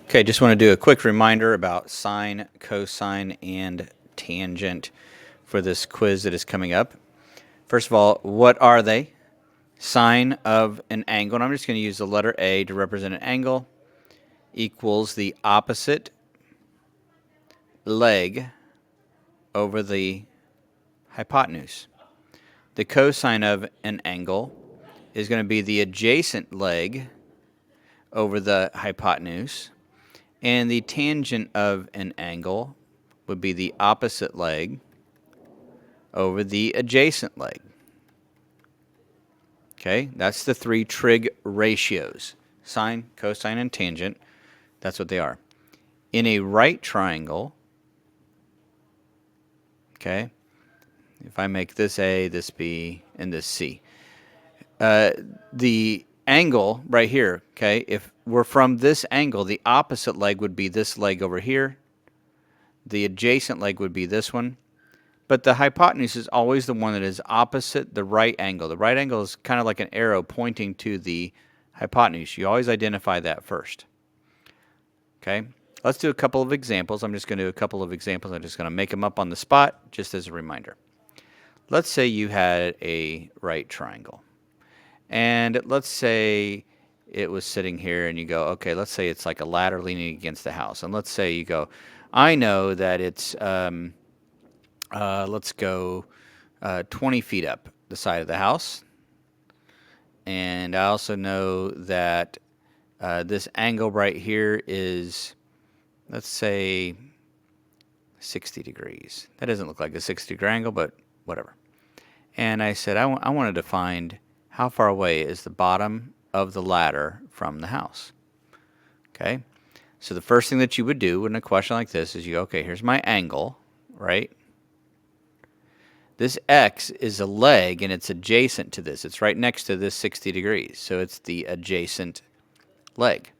Okay, just want to do a quick reminder about sine, cosine, and tangent for this quiz that is coming up. First of all, what are they? Sine of an angle, and I'm just going to use the letter A to represent an angle, equals the opposite leg over the hypotenuse. The cosine of an angle is going to be the adjacent leg over the hypotenuse. And the tangent of an angle would be the opposite leg over the adjacent leg. Okay, that's the three trig ratios. Sine, cosine, and tangent. That's what they are. In a right triangle, okay, if I make this A, this B, and this C, the angle right here, okay, if we're from this angle, the opposite leg would be this leg over here. The adjacent leg would be this one. But the hypotenuse is always the one that is opposite the right angle. The right angle is kind of like an arrow pointing to the hypotenuse. You always identify that first. Okay, let's do a couple of examples. I'm just going to do a couple of examples. I'm just going to make them up on the spot just as a reminder. Let's say you had a right triangle. And let's say it was sitting here and you go, okay, let's say it's like a ladder leaning against the house. And let's say you go, I know that it's, let's go 20 feet up the side of the house. And I also know that this angle right here is, let's say, 60 degrees. That doesn't look like a 60-degree angle, but whatever. And I said I wanted to find how far away is the bottom of the ladder from the house. Okay, so the first thing that you would do in a question like this is you go, okay, here's my angle, right? This x is a leg, and it's adjacent to this. It's right next to this 60 degrees, so it's the adjacent leg.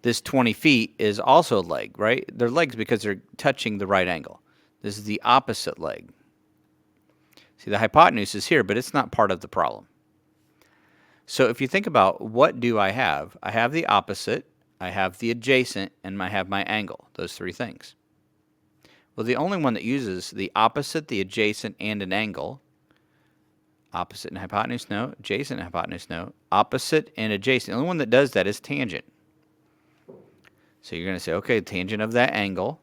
This 20 feet is also a leg, right? They're legs because they're touching the right angle. This is the opposite leg. See, the hypotenuse is here, but it's not part of the problem. So if you think about what do I have the opposite, I have the adjacent, and I have my angle, those three things. Well, the only one that uses the opposite, the adjacent, and an angle, opposite and hypotenuse, no. Adjacent and hypotenuse, no. Opposite and adjacent. The only one that does that is tangent. So you're going to say, okay, tangent of that angle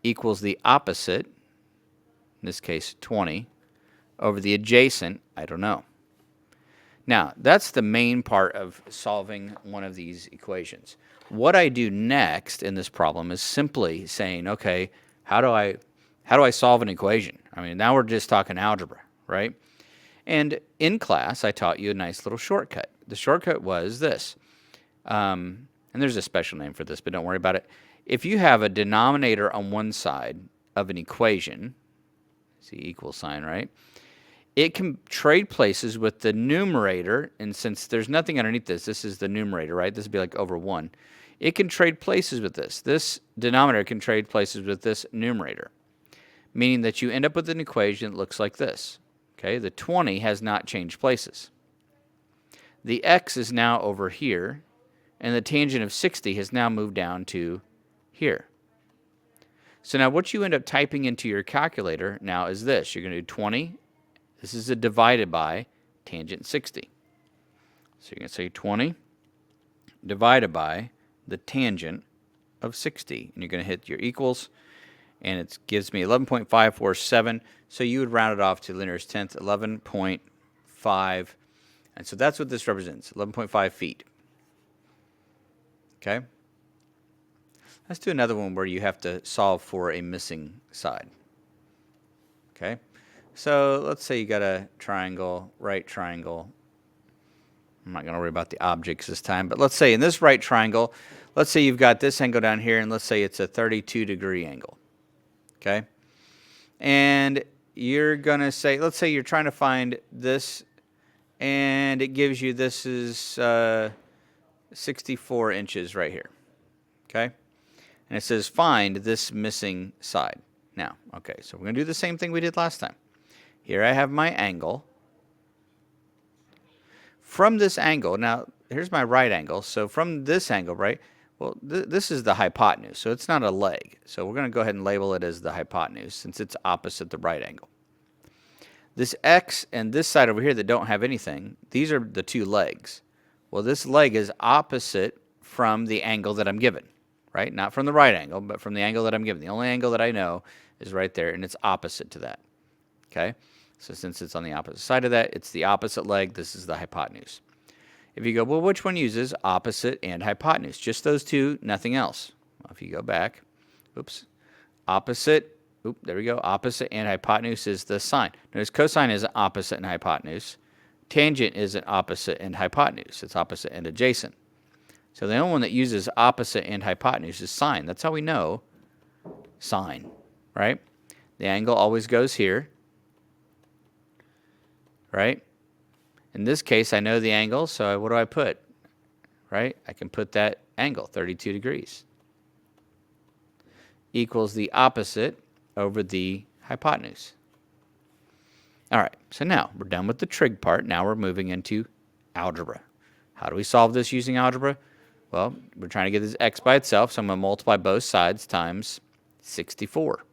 equals the opposite, in this case 20, over the adjacent, I don't know. Now, that's the main part of solving one of these equations. What I do next in this problem is simply saying, okay, how do I solve an equation? I mean, now we're just talking algebra, right? And in class, I taught you a nice little shortcut. The shortcut was this. And there's a special name for this, but don't worry about it. If you have a denominator on one side of an equation, see equal sign, right? It can trade places with the numerator, and since there's nothing underneath this, this is the numerator, right? This would be like over 1. It can trade places with this. This denominator can trade places with this numerator, meaning that you end up with an equation that looks like this. Okay, the 20 has not changed places. The x is now over here, and the tangent of 60 has now moved down to here. So now what you end up typing into your calculator now is this. You're going to do 20. This is a divided by tangent 60. So you're going to say 20 divided by the tangent of 60. And you're going to hit your equals, and it gives me 11.547. So you would round it off to the nearest tenth, 11.5. And so that's what this represents, 11.5 feet. Okay? Let's do another one where you have to solve for a missing side. Okay? So let's say you got a triangle, right triangle. I'm not going to worry about the objects this time, but let's say in this right triangle, let's say you've got this angle down here, and let's say it's a 32-degree angle. Okay? And you're going to say, let's say you're trying to find this, and it gives you this is 64 inches right here. Okay? And it says find this missing side. Now, okay, so we're going to do the same thing we did last time. Here I have my angle. From this angle, now here's my right angle. So from this angle, right? Well, this is the hypotenuse, so it's not a leg. So we're going to go ahead and label it as the hypotenuse since it's opposite the right angle. This x and this side over here that don't have anything, these are the two legs. Well, this leg is opposite from the angle that I'm given, right? Not from the right angle, but from the angle that I'm given. The only angle that I know is right there, and it's opposite to that, okay? So since it's on the opposite side of that, it's the opposite leg. This is the hypotenuse. If you go, well, which one uses opposite and hypotenuse? Just those two, nothing else. Well, if you go back, oops, opposite, there we go, opposite and hypotenuse is the sine. Notice cosine is opposite and hypotenuse. Tangent is an opposite and hypotenuse. It's opposite and adjacent. So the only one that uses opposite and hypotenuse is sine. That's how we know sine, right? The angle always goes here, right? In this case, I know the angle, so what do I put? Right? I can put that angle, 32 degrees, equals the opposite over the hypotenuse. All right, so now we're done with the trig part. Now we're moving into algebra. How do we solve this using algebra? Well, we're trying to get this x by itself, so I'm going to multiply both sides times 64.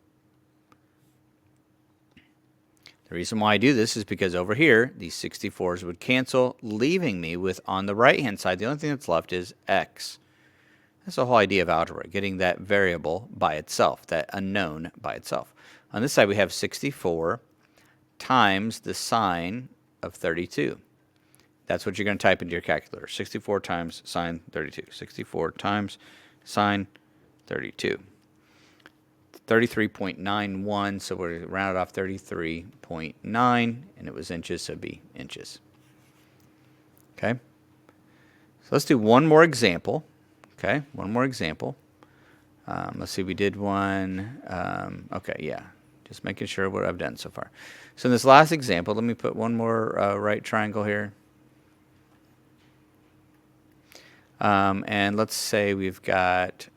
The reason why I do this is because over here, these 64s would cancel, leaving me with, on the right-hand side, the only thing that's left is x. That's the whole idea of algebra, getting that variable by itself, that unknown by itself. On this side, we have 64 times the sine of 32. That's what you're going to type into your calculator, 64 times sine 32. 64 times sine 32. 33.91, so we're rounded off 33.9, and it was inches, so it'd be inches. Okay? So let's do one more example. Okay, one more example. Let's see, we did one. Okay, yeah, just making sure what I've done so far. So in this last example, let me put one more right triangle here. And let's say we've got...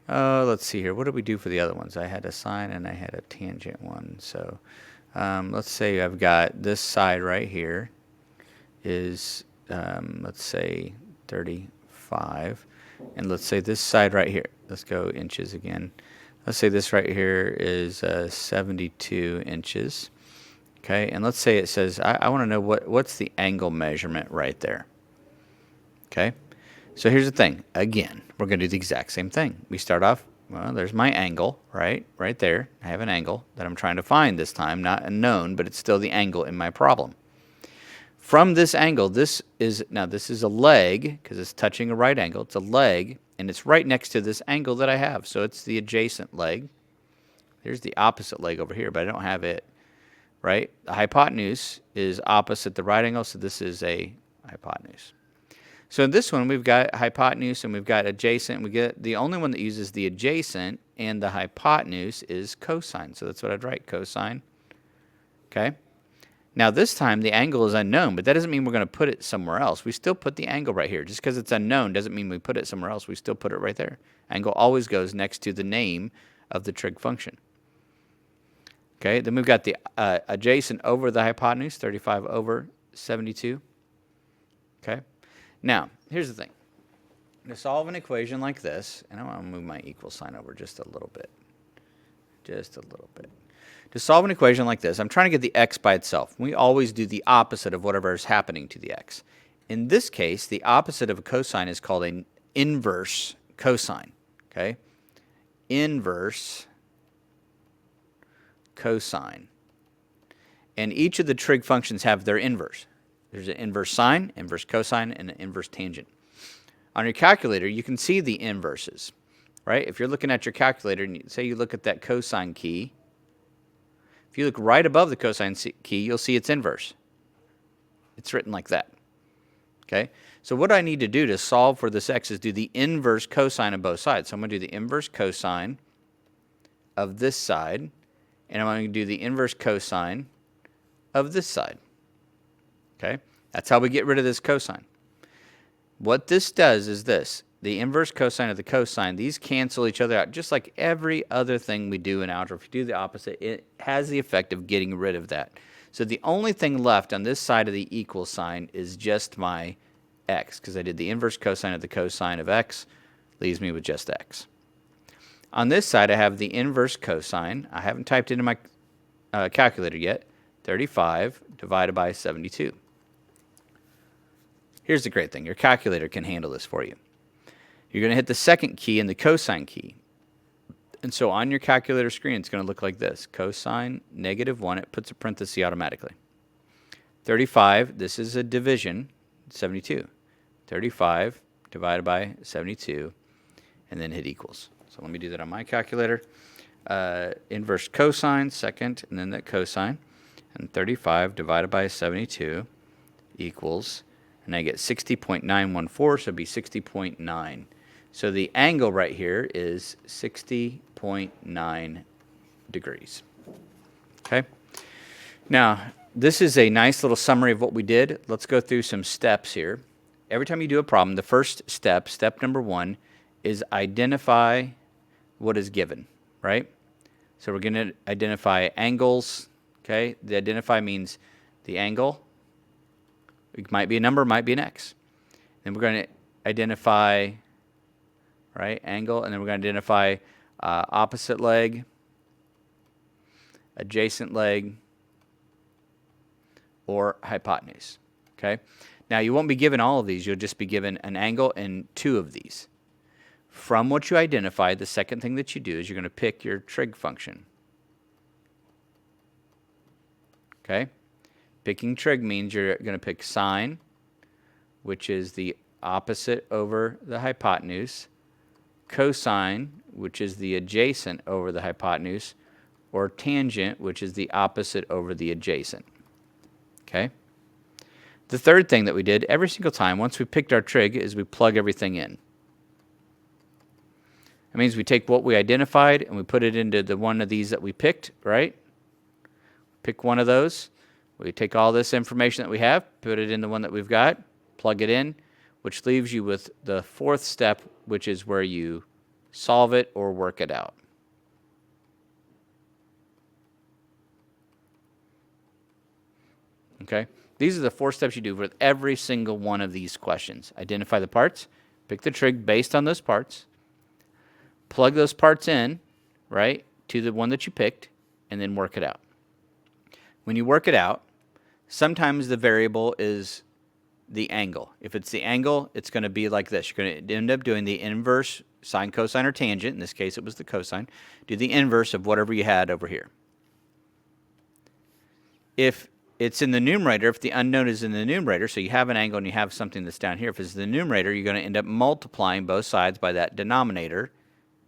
let's see here. What did we do for the other ones? I had a sine and I had a tangent one. So let's say I've got this side right here is, let's say, 35. And let's say this side right here. Let's go inches again. Let's say this right here is 72 inches. Okay, and let's say it says, I want to know what's the angle measurement right there. Okay. So here's the thing. Again, we're going to do the exact same thing. We start off, well, there's my angle, right? Right there. I have an angle that I'm trying to find this time, not a known, but it's still the angle in my problem. From this angle, this is a leg, because it's touching a right angle. It's a leg, and it's right next to this angle that I have. So it's the adjacent leg. There's the opposite leg over here, but I don't have it, right? The hypotenuse is opposite the right angle, so this is a hypotenuse. So in this one, we've got hypotenuse and we've got adjacent. We get the only one that uses the adjacent and the hypotenuse is cosine. So that's what I'd write, cosine. Okay. Now this time the angle is unknown, but that doesn't mean we're going to put it somewhere else. We still put the angle right here. Just because it's unknown doesn't mean we put it somewhere else. We still put it right there. Angle always goes next to the name of the trig function. Okay. Then we've got the adjacent over the hypotenuse, 35 over 72. Okay. Now, here's the thing. To solve an equation like this, and I want to move my equal sign over just a little bit. Just a little bit. To solve an equation like this, I'm trying to get the x by itself. We always do the opposite of whatever is happening to the x. In this case, the opposite of a cosine is called an inverse cosine. Okay? Inverse cosine. And each of the trig functions have their inverse. There's an inverse sine, inverse cosine, and an inverse tangent. On your calculator, you can see the inverses, right? If you're looking at your calculator, and say you look at that cosine key, if you look right above the cosine key, you'll see its inverse. It's written like that, okay? So what I need to do to solve for this x is do the inverse cosine of both sides. So I'm going to do the inverse cosine of this side, and I'm going to do the inverse cosine of this side. Okay, that's how we get rid of this cosine. What this does is this. The inverse cosine of the cosine, these cancel each other out, just like every other thing we do in algebra. If you do the opposite, it has the effect of getting rid of that. So the only thing left on this side of the equal sign is just my x, because I did the inverse cosine of the cosine of x, leaves me with just x. On this side, I have the inverse cosine. I haven't typed it into my calculator yet. 35 divided by 72. Here's the great thing. Your calculator can handle this for you. You're going to hit the second key and the cosine key. And so on your calculator screen, it's going to look like this. Cosine -1, it puts a parenthesis automatically. 35, this is a division, 72. 35 divided by 72, and then hit equals. So let me do that on my calculator. Inverse cosine, second, and then that cosine. And 35 divided by 72 equals, and I get 60.914, so it'd be 60.9. So the angle right here is 60.9 degrees. Okay? Now, this is a nice little summary of what we did. Let's go through some steps here. Every time you do a problem, the first step, step number 1, is identify what is given, right? So we're going to identify angles, okay? The identify means the angle. It might be a number, might be an x. Then we're going to identify, right, angle, and then we're going to identify opposite leg, adjacent leg, or hypotenuse, okay? Now, you won't be given all of these. You'll just be given an angle and 2 of these. From what you identify, the second thing that you do is you're going to pick your trig function, okay? Picking trig means you're going to pick sine, which is the opposite over the hypotenuse, cosine, which is the adjacent over the hypotenuse, or tangent, which is the opposite over the adjacent. Okay? The third thing that we did every single time, once we picked our trig, is we plug everything in. That means we take what we identified and we put it into the one of these that we picked, right? Pick one of those. We take all this information that we have, put it in the one that we've got, plug it in, which leaves you with the fourth step, which is where you solve it or work it out. Okay? These are the 4 steps you do with every single one of these questions. Identify the parts, pick the trig based on those parts, plug those parts in, right, to the one that you picked, and then work it out. When you work it out, sometimes the variable is the angle. If it's the angle, it's going to be like this. You're going to end up doing the inverse sine, cosine, or tangent. In this case, it was the cosine. Do the inverse of whatever you had over here. If it's in the numerator, if the unknown is in the numerator, so you have an angle and you have something that's down here. If it's the numerator, you're going to end up multiplying both sides by that denominator.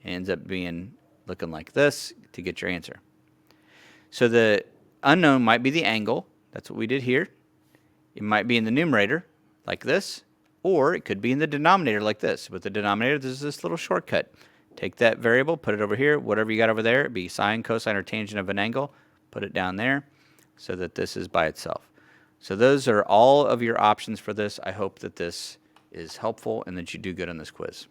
It ends up being looking like this to get your answer. So the unknown might be the angle. That's what we did here. It might be in the numerator, like this, or it could be in the denominator, like this. With the denominator, there's this little shortcut. Take that variable, put it over here. Whatever you got over there, it'd be sine, cosine, or tangent of an angle. Put it down there so that this is by itself. So those are all of your options for this. I hope that this is helpful and that you do good on this quiz.